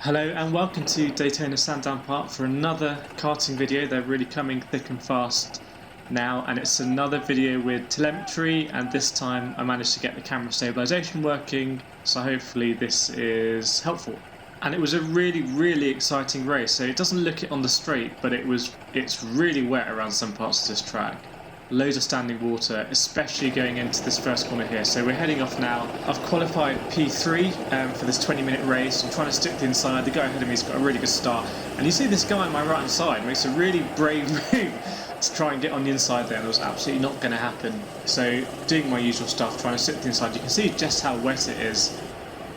Hello and welcome to Daytona Sandown I for another karting video. They're really coming thick and fast now, and it's another video with telemetry, and this time I managed to get the camera stabilization working, so hopefully this is helpful. And it was a really exciting race. So it doesn't look it on the straight, but it's really wet around some parts of this track. Loads of standing water, especially going into this first corner here. So we're heading off now. I've qualified P3 for this 20-minute race. I'm trying to stick to the inside. The guy ahead of me has got a really good start. And you see this guy on my right hand side makes a really brave move to try and get on the inside there, and it was absolutely not going to happen. So doing my usual stuff, trying to sit to the inside. You can see just how wet it is,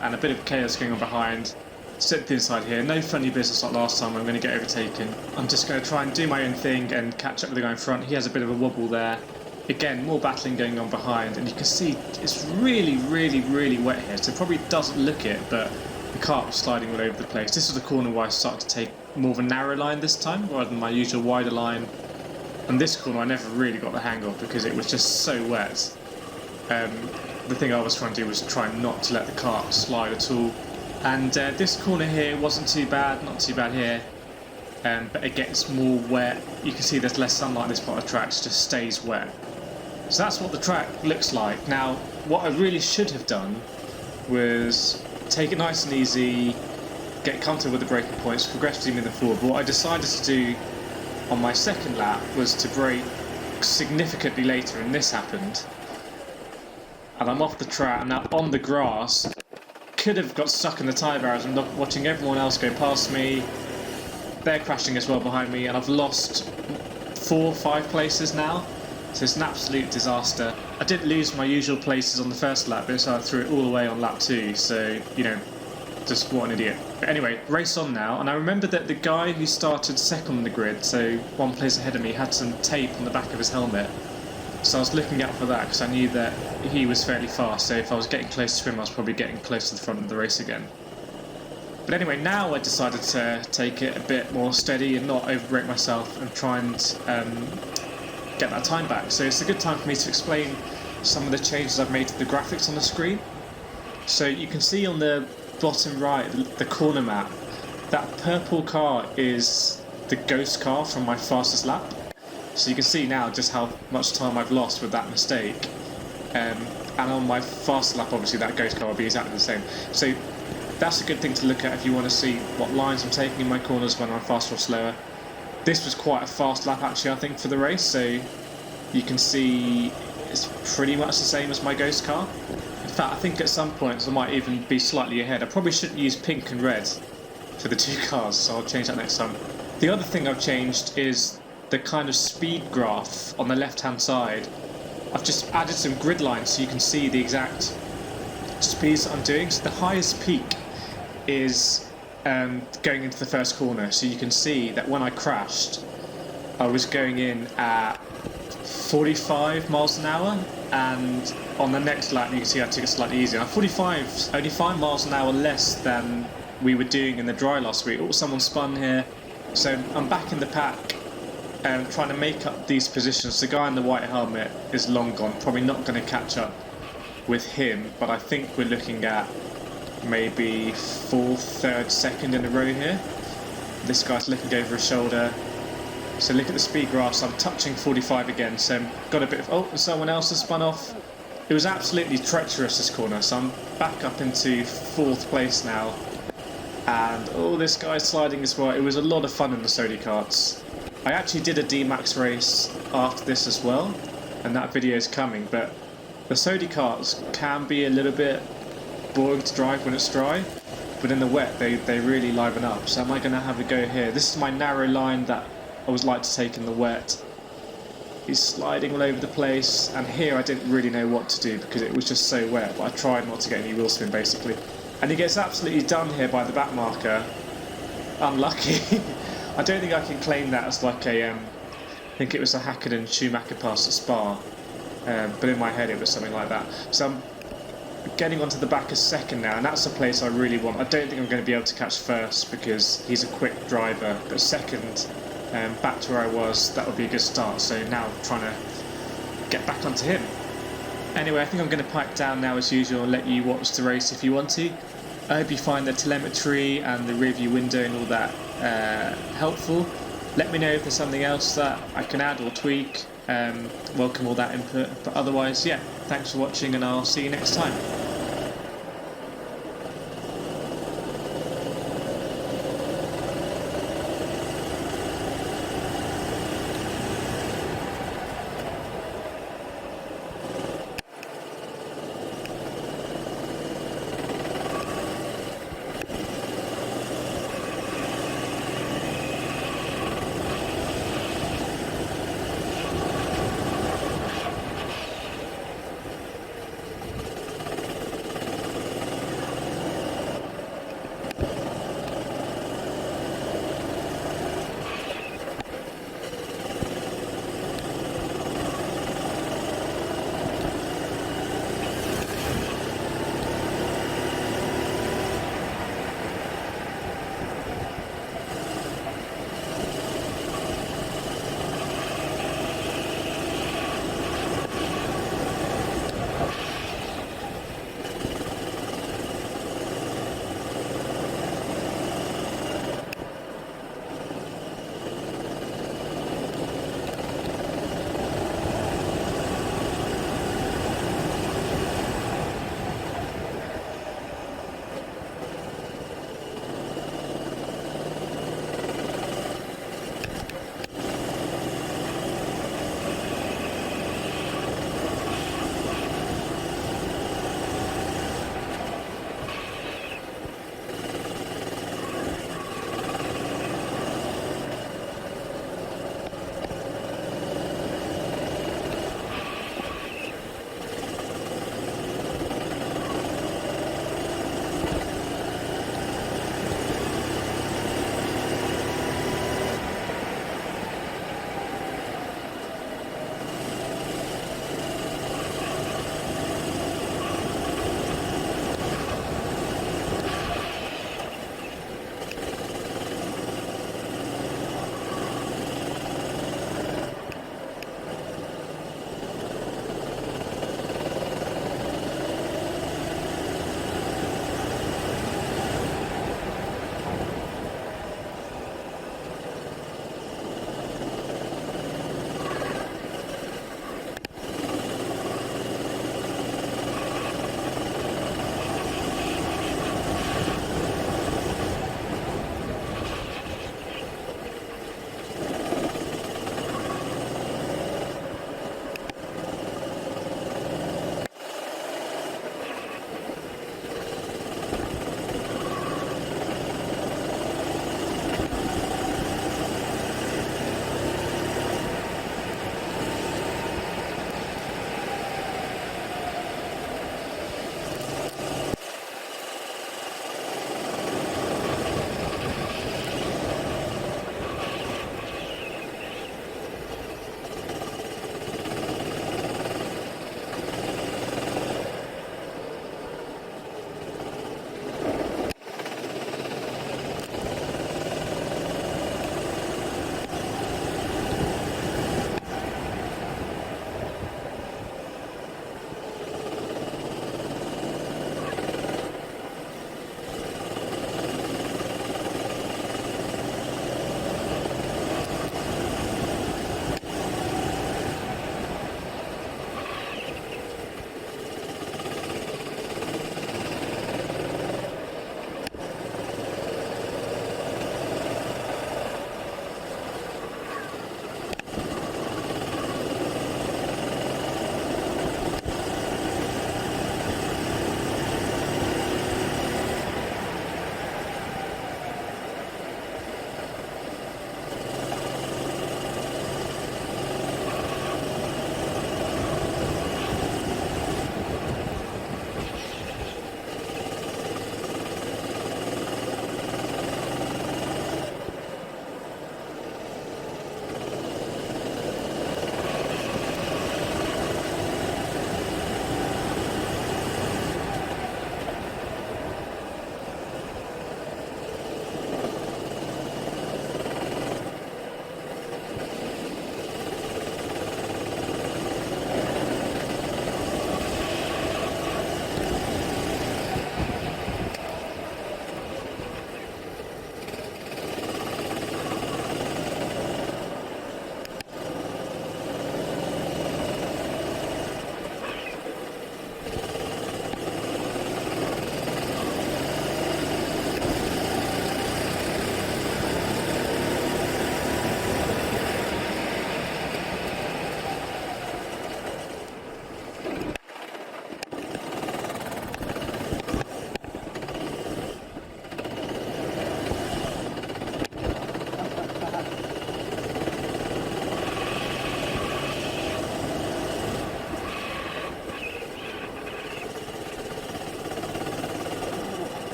and a bit of chaos going on behind. Sit to the inside here, no funny business like last time. I'm going to get overtaken. I'm just going to try and do my own thing and catch up with the guy in front. He has a bit of a wobble there. Again, more battling going on behind, and you can see it's really wet here, so it probably doesn't look it, but the kart was sliding all over the place. This was the corner where I started to take more of a narrow line this time, rather than my usual wider line. And this corner I never really got the hang of because it was just so wet. The thing I was trying to do was try not to let the kart slide at all. And this corner here wasn't too bad, not too bad here, but it gets more wet. You can see there's less sunlight in this part of the track, it just stays wet. So that's what the track looks like. Now, what I really should have done was take it nice and easy, get comfortable with the braking points, progressively moving forward. But what I decided to do on my second lap was to brake significantly later, and this happened. And I'm off the track, and now on the grass. Could have got stuck in the tyre barriers and watching everyone else go past me. They're crashing as well behind me, and I've lost 4 or 5 places now. So it's an absolute disaster. I didn't lose my usual places on the first lap, but so I threw it all away on lap 2. So, you know, just what an idiot. But anyway, race on now. And I remember that the guy who started second on the grid, so 1 place ahead of me, had some tape on the back of his helmet. So I was looking out for that because I knew that he was fairly fast, so if I was getting close to him I was probably getting close to the front of the race again. But anyway, now I decided to take it a bit more steady and not overbrake myself and try and get that time back. So it's a good time for me to explain some of the changes I've made to the graphics on the screen. So you can see on the bottom right, the corner map, that purple car is the ghost car from my fastest lap. So you can see now just how much time I've lost with that mistake. And on my fast lap, obviously, that ghost car will be exactly the same. So that's a good thing to look at if you want to see what lines I'm taking in my corners when I'm faster or slower. This was quite a fast lap, actually, I think, for the race. So you can see it's pretty much the same as my ghost car. In fact, I think at some points I might even be slightly ahead. I probably shouldn't use pink and red for the 2 cars, so I'll change that next time. The other thing I've changed is the kind of speed graph on the left hand side. I've just added some grid lines so you can see the exact speeds that I'm doing. So the highest peak is going into the first corner, so you can see that when I crashed I was going in at 45 miles an hour, and on the next lap you can see I took it slightly easier. Now 45, only 5 miles an hour less than we were doing in the dry last week. Oh, someone spun here, so I'm back in the pack. Trying to make up these positions. The guy in the white helmet is long gone, probably not going to catch up with him, but I think we're looking at maybe 4th, 3rd, 2nd in a row here. This guy's looking over his shoulder. So look at the speed graphs, I'm touching 45 again, so got a bit of, oh, someone else has spun off. It was absolutely treacherous, this corner, so I'm back up into 4th place now. And oh, this guy's sliding as well. It was a lot of fun in the SODI karts. I actually did a D-Max race after this as well, and that video is coming, but the SODI karts can be a little bit boring to drive when it's dry, but in the wet they really liven up. So am I going to have a go here? This is my narrow line that I would like to take in the wet. He's sliding all over the place, and here I didn't really know what to do because it was just so wet, but I tried not to get any wheel spin basically. And he gets absolutely done here by the back marker. Unlucky. I don't think I can claim that as like a, I think it was a Hakkinen-Schumacher pass at Spa, but in my head it was something like that. So I'm getting onto the back of 2nd now, and that's the place I really want. I don't think I'm going to be able to catch 1st because he's a quick driver, but 2nd, back to where I was, that would be a good start. So now I'm trying to get back onto him. Anyway, I think I'm going to pipe down now as usual and let you watch the race if you want to. I hope you find the telemetry and the rear view window and all that helpful. Let me know if there's something else that I can add or tweak. Welcome all that input. But otherwise, yeah, thanks for watching and I'll see you next time.